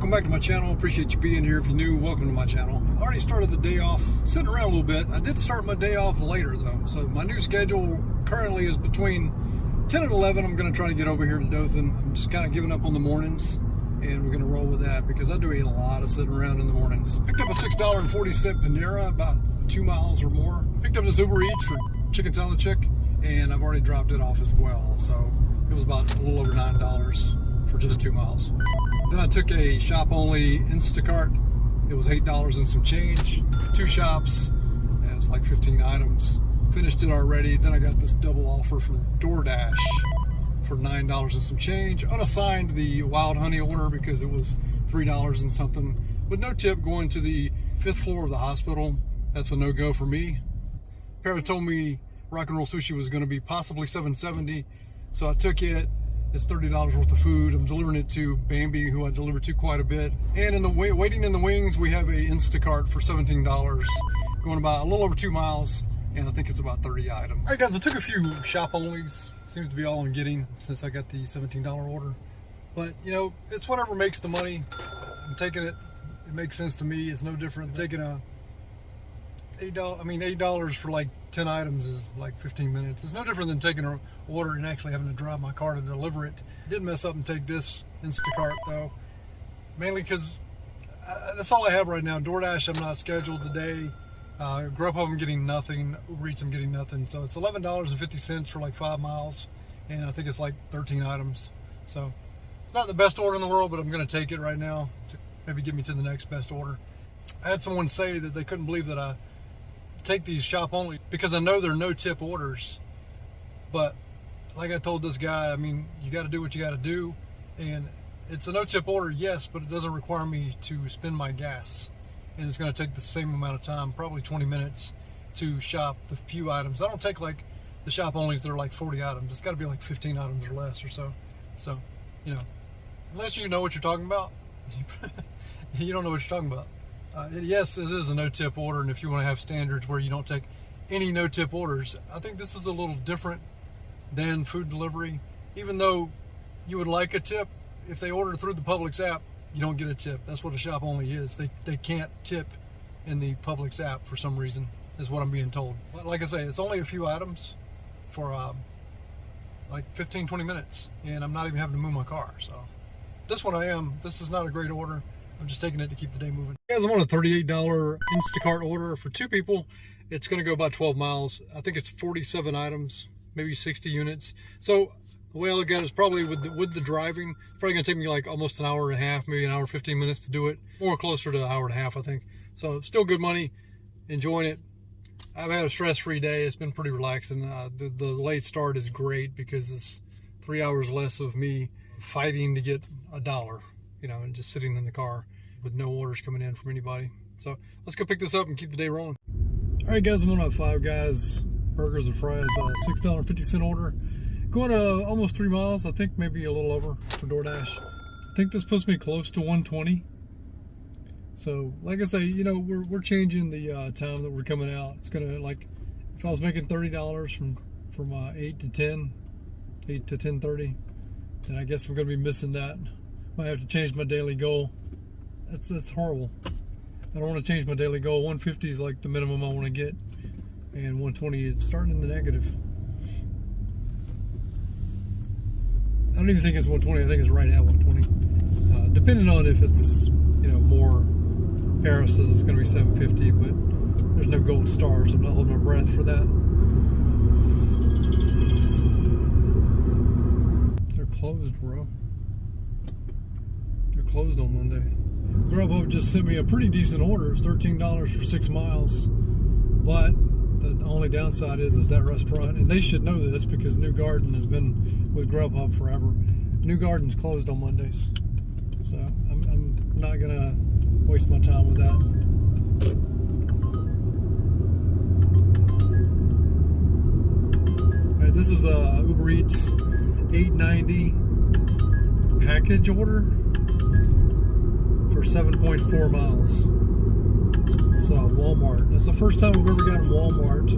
welcome back to my channel. Appreciate you being here. If you're new, welcome to my channel. I already started the day off sitting around a little bit. I did start my day off later though. So my new schedule currently is between 10 and 11. I'm going to try to get over here to Dothan. I'm just kind of giving up on the mornings, and we're going to roll with that because I do eat a lot of sitting around in the mornings. Picked up a $6.40 Panera, about 2 miles or more. Picked up this Uber Eats for chicken salad chick, and I've already dropped it off as well. So it was about a little over $9 for just 2 miles. Then I took a shop-only Instacart. It was $8 and some change. 2 shops, and it's like 15 items. Finished it already. Then I got this double offer from DoorDash for $9 and some change. Unassigned the wild honey order because it was $3 and something. With no tip going to the 5th floor of the hospital. That's a no-go for me. Para told me Rock and Roll Sushi was going to be possibly $7.70, so I took it. It's $30 worth of food. I'm delivering it to Bambi, who I delivered to quite a bit. And in the waiting in the wings, we have a Instacart for $17, going about a little over 2 miles, and I think it's about 30 items. All right, guys, I took a few shop onlys. Seems to be all I'm getting since I got the $17 order. But you know, it's whatever makes the money. I'm taking it. It makes sense to me. It's no different than taking a $8 for like 10 items is like 15 minutes. It's no different than taking an order and actually having to drive my car to deliver it. Did mess up and take this Instacart though, mainly because that's all I have right now. DoorDash I'm not scheduled today. Grubhub I'm getting nothing. Uber Eats I'm getting nothing. So it's $11.50 for like 5 miles, and I think it's like 13 items. So it's not the best order in the world, but I'm going to take it right now to maybe get me to the next best order. I had someone say that they couldn't believe that I take these shop only because I know they're no tip orders, but like I told this guy, I mean, you got to do what you got to do, and it's a no tip order, yes, but it doesn't require me to spend my gas, and it's going to take the same amount of time, probably 20 minutes to shop the few items. I don't take like the shop onlys that are like 40 items. It's got to be like 15 items or less or so. So, you know, unless you know what you're talking about, you don't know what you're talking about. Yes, it is a no-tip order, and if you want to have standards where you don't take any no-tip orders, I think this is a little different than food delivery. Even though you would like a tip, if they order through the Publix app, you don't get a tip. That's what a shop only is. They can't tip in the Publix app for some reason, is what I'm being told. But like I say, it's only a few items for like 15-20 minutes, and I'm not even having to move my car. So this one this is not a great order. I'm just taking it to keep the day moving. Guys, I'm on a $38 Instacart order for 2 people. It's going to go about 12 miles. I think it's 47 items, maybe 60 units. So the way I look at it is probably with the driving, it's probably going to take me like almost an hour and a half, maybe an hour 15 minutes to do it. More closer to an hour and a half, I think. So still good money, enjoying it. I've had a stress-free day. It's been pretty relaxing. The late start is great because it's 3 hours less of me fighting to get $1. You know, and just sitting in the car with no orders coming in from anybody. So let's go pick this up and keep the day rolling. All right, guys, I'm on a Five Guys burgers and fries, $6.50 order. Going almost 3 miles, I think maybe a little over for DoorDash. I think this puts me close to 120. So like I say, you know, we're changing the time that we're coming out. It's gonna, like, if I was making $30 from 8 to 10, 8 to 10:30, then I guess I'm gonna be missing that. I have to change my daily goal. That's horrible. I don't want to change my daily goal. 150 is like the minimum I want to get, and 120 is starting in the negative. I don't even think it's 120. I think it's right at 120. Depending on if it's, you know, more. Paris says it's going to be 750, but there's no gold stars. I'm not holding my breath for that. They're closed, bro. Closed on Monday. Grubhub just sent me a pretty decent order. It's $13 for 6 miles, but the only downside is that restaurant, and they should know this because New Garden has been with Grubhub forever. New Garden's closed on Mondays, so I'm not gonna waste my time with that. All right, this is a Uber Eats $8.90 package order for 7.4 miles. So Walmart. That's the first time we've ever gotten Walmart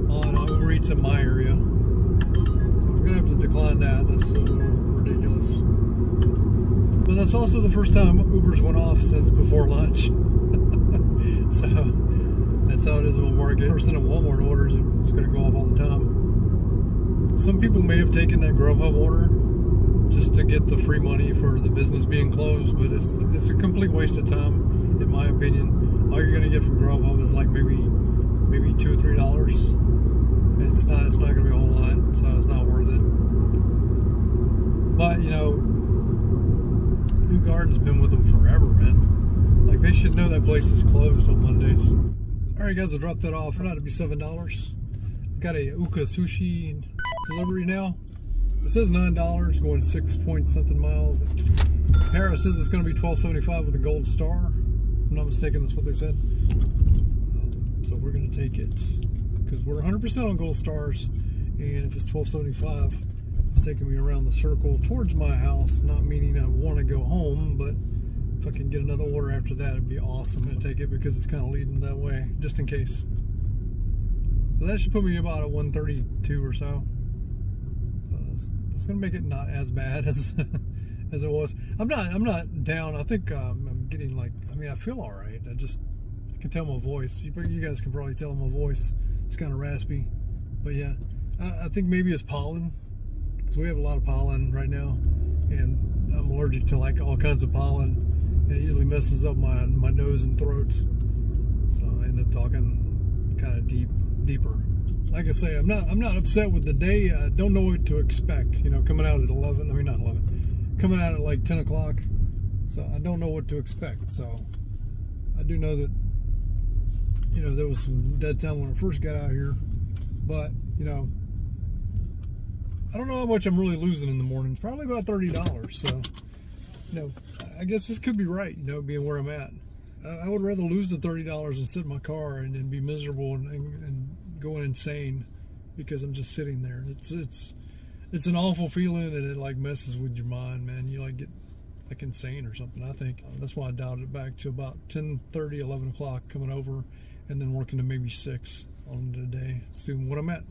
on Uber Eats in my area. So I'm gonna have to decline that. That's a little ridiculous. But that's also the first time Ubers went off since before lunch. So that's how it is in the market. Person at Walmart orders, it's going to go off all the time. Some people may have taken that Grubhub order just to get the free money for the business being closed, but it's a complete waste of time, in my opinion. All you're going to get from Grubhub is like maybe $2 or $3. It's not going to be a whole lot, so it's not worth it. But, you know, New Garden's been with them forever, man. Like, they should know that place is closed on Mondays. Alright guys, I'll drop that off. It ought to be $7. I've got a Uka Sushi delivery now. It says $9, going 6 point something miles. Harris says it's going to be $12.75 with a gold star. If I'm not mistaken, that's what they said. So we're going to take it because we're 100% on gold stars. And if it's $12.75, it's taking me around the circle towards my house. Not meaning I want to go home, but if I can get another order after that, it'd be awesome. I'm going to take it because it's kind of leading that way, just in case. So that should put me about at 132 or so. It's gonna make it not as bad as as it was. I'm not down. I think I'm getting like, I mean, I feel all right. I can tell my voice. You guys can probably tell my voice. It's kind of raspy, but yeah, I think maybe it's pollen because we have a lot of pollen right now, and I'm allergic to like all kinds of pollen, and it usually messes up my nose and throat. So I end up talking kind of deeper. Like I say, I'm not upset with the day. I don't know what to expect. You know, coming out at 11. I mean, not 11. Coming out at like 10 o'clock. So I don't know what to expect. So I do know that, you know, there was some dead time when I first got out here. But, you know, I don't know how much I'm really losing in the mornings. Probably about $30. So, you know, I guess this could be right, you know, being where I'm at. I would rather lose the $30 and sit in my car and be miserable and going insane because I'm just sitting there. It's an awful feeling, and it like messes with your mind, man. You like get like insane or something, I think. That's why I dialed it back to about 10:30, 11 o'clock coming over, and then working to maybe 6 on the day, seeing what I'm at.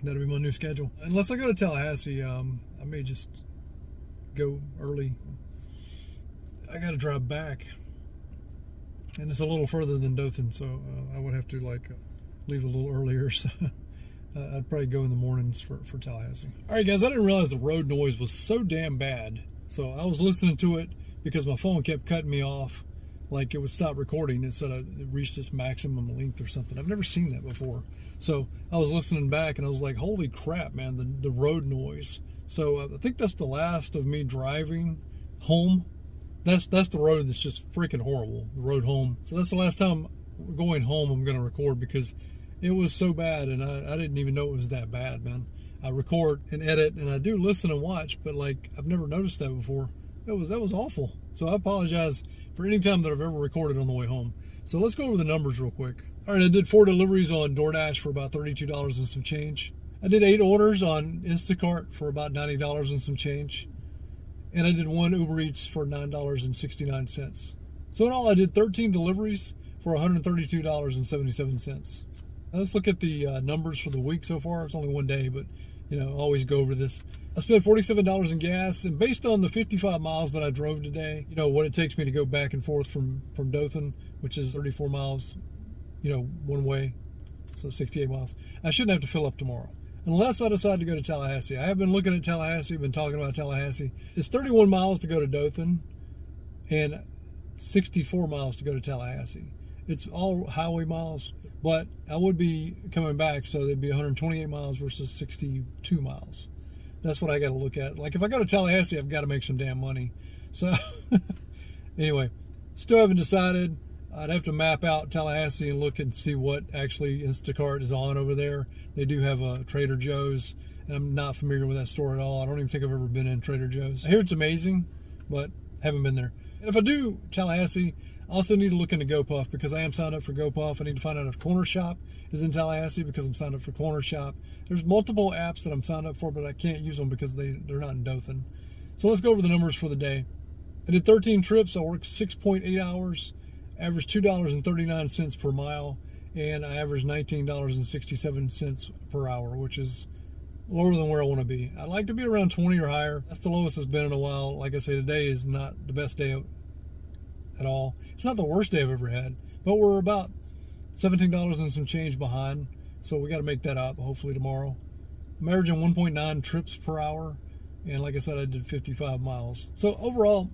That'll be my new schedule. Unless I go to Tallahassee, I may just go early. I got to drive back, and it's a little further than Dothan, so I would have to like leave a little earlier. So I'd probably go in the mornings for Tallahassee. All right, guys, I didn't realize the road noise was so damn bad. So I was listening to it because my phone kept cutting me off. Like it would stop recording. It said it reached its maximum length or something. I've never seen that before. So I was listening back and I was like, holy crap, man, the road noise. So I think that's the last of me driving home. That's the road that's just freaking horrible, the road home. So that's the last time going home I'm going to record because it was so bad, and I didn't even know it was that bad, man. I record and edit, and I do listen and watch, but like I've never noticed that before. That was awful. So I apologize for any time that I've ever recorded on the way home. So let's go over the numbers real quick. All right, I did 4 deliveries on DoorDash for about $32 and some change. I did 8 orders on Instacart for about $90 and some change. And I did 1 Uber Eats for $9.69. So in all, I did 13 deliveries for $132.77. Now let's look at the numbers for the week so far. It's only one day, but, you know, I always go over this. I spent $47 in gas, and based on the 55 miles that I drove today, you know, what it takes me to go back and forth from Dothan, which is 34 miles, you know, one way, so 68 miles. I shouldn't have to fill up tomorrow, unless I decide to go to Tallahassee. I have been looking at Tallahassee, been talking about Tallahassee. It's 31 miles to go to Dothan, and 64 miles to go to Tallahassee. It's all highway miles, but I would be coming back, so there'd be 128 miles versus 62 miles. That's what I got to look at. Like, if I go to Tallahassee, I've got to make some damn money. So, anyway, still haven't decided. I'd have to map out Tallahassee and look and see what actually Instacart is on over there. They do have a Trader Joe's, and I'm not familiar with that store at all. I don't even think I've ever been in Trader Joe's. I hear it's amazing, but haven't been there. And if I do Tallahassee, I also need to look into GoPuff because I am signed up for GoPuff. I need to find out if Corner Shop is in Tallahassee because I'm signed up for Corner Shop. There's multiple apps that I'm signed up for, but I can't use them because they're not in Dothan. So let's go over the numbers for the day. I did 13 trips. I worked 6.8 hours, averaged $2.39 per mile, and I averaged $19.67 per hour, which is lower than where I want to be. I'd like to be around 20 or higher. That's the lowest it's been in a while. Like I say, today is not the best day at all. It's not the worst day I've ever had, but we're about $17 and some change behind, so we got to make that up hopefully tomorrow. I'm averaging 1.9 trips per hour, and like I said, I did 55 miles. So overall,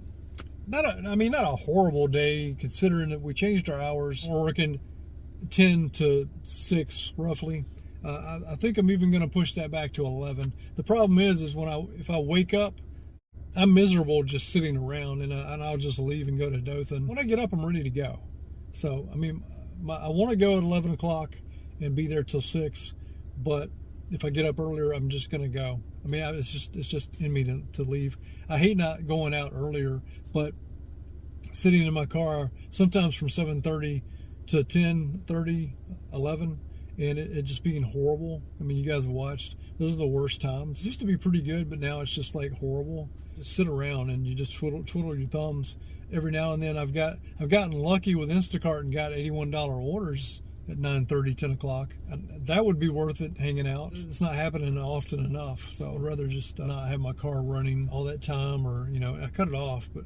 not a horrible day considering that we changed our hours. We're working 10 to 6 roughly. I think I'm even going to push that back to 11. The problem is if I wake up, I'm miserable just sitting around, and I'll just leave and go to Dothan. When I get up, I'm ready to go. So, I mean, I want to go at 11 o'clock and be there till 6, but if I get up earlier, I'm just going to go. I mean, it's just in me to leave. I hate not going out earlier, but sitting in my car, sometimes from 7:30 to 10:30, 11, and it just being horrible. I mean, you guys have watched. Those are the worst times. It used to be pretty good, but now it's just like horrible. Just sit around and you just twiddle your thumbs. Every now and then I've gotten lucky with Instacart and got $81 orders at 9:30, 10 o'clock. That would be worth it hanging out. It's not happening often enough, so I'd rather just not have my car running all that time, or, I cut it off, but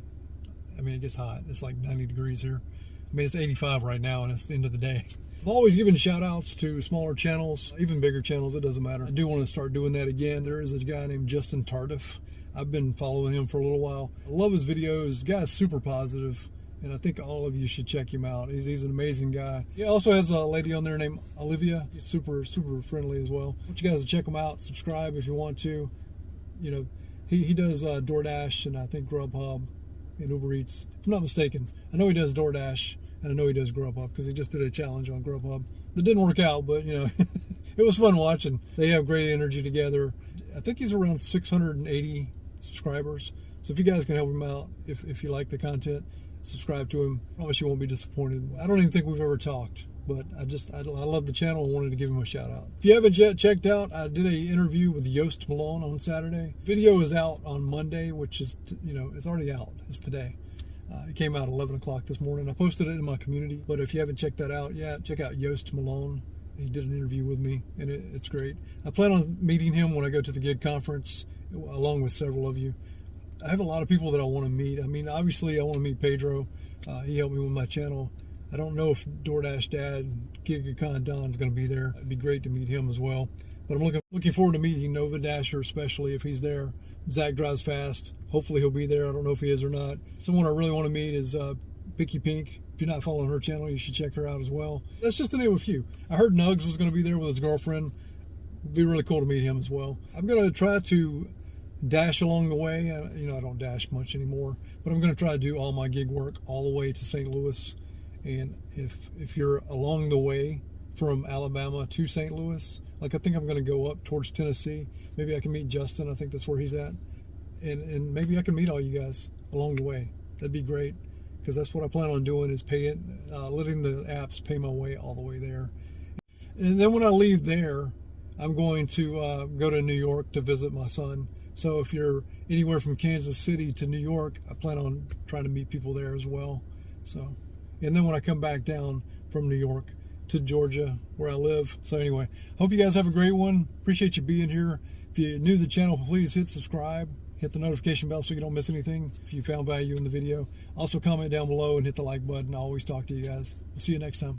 I mean, it gets hot. It's like 90 degrees here. I mean, it's 85 right now, and it's the end of the day. I've always given shout outs to smaller channels, even bigger channels, it doesn't matter. I do want to start doing that again. There is a guy named Justin Tardif. I've been following him for a little while. I love his videos. The guy's super positive, and I think all of you should check him out. He's an amazing guy. He also has a lady on there named Olivia. He's super friendly as well. I want you guys to check him out. Subscribe if you want to. He does DoorDash and I think Grubhub and Uber Eats, if I'm not mistaken. I know he does DoorDash, and I know he does Grubhub because he just did a challenge on Grubhub. That didn't work out, but it was fun watching. They have great energy together. I think he's around 680 subscribers. So if you guys can help him out, if you like the content, subscribe to him. I promise you won't be disappointed. I don't even think we've ever talked, but I love the channel and wanted to give him a shout out. If you haven't yet checked out, I did an interview with Yost Malone on Saturday. Video is out on Monday, which is, it's already out. It's today. It came out at 11 o'clock this morning. I posted it in my community, but if you haven't checked that out yet, check out Yost Malone. He did an interview with me, and it's great. I plan on meeting him when I go to the gig conference, along with several of you. I have a lot of people that I want to meet. I mean, obviously, I want to meet Pedro. He helped me with my channel. I don't know if DoorDash Dad, GigaCon Don's going to be there. It'd be great to meet him as well. But I'm looking forward to meeting Nova Dasher, especially if he's there. Zach drives fast. Hopefully he'll be there. I don't know if he is or not. Someone I really want to meet is Picky Pink. If you're not following her channel, you should check her out as well. That's just to name a few. I heard Nugs was going to be there with his girlfriend. It'd be really cool to meet him as well. I'm going to try to dash along the way. I don't dash much anymore, but I'm going to try to do all my gig work all the way to St. Louis. And if you're along the way from Alabama to St. Louis, like I think I'm going to go up towards Tennessee. Maybe I can meet Justin. I think that's where he's at. And maybe I can meet all you guys along the way. That'd be great, because that's what I plan on doing, is letting the apps pay my way all the way there. And then when I leave there, I'm going to go to New York to visit my son. So if you're anywhere from Kansas City to New York, I plan on trying to meet people there as well. So, and then when I come back down from New York to Georgia, where I live. So anyway, hope you guys have a great one. Appreciate you being here. If you're new to the channel, please hit subscribe. Hit the notification bell so you don't miss anything if you found value in the video. Also comment down below and hit the like button. I always talk to you guys. We'll see you next time.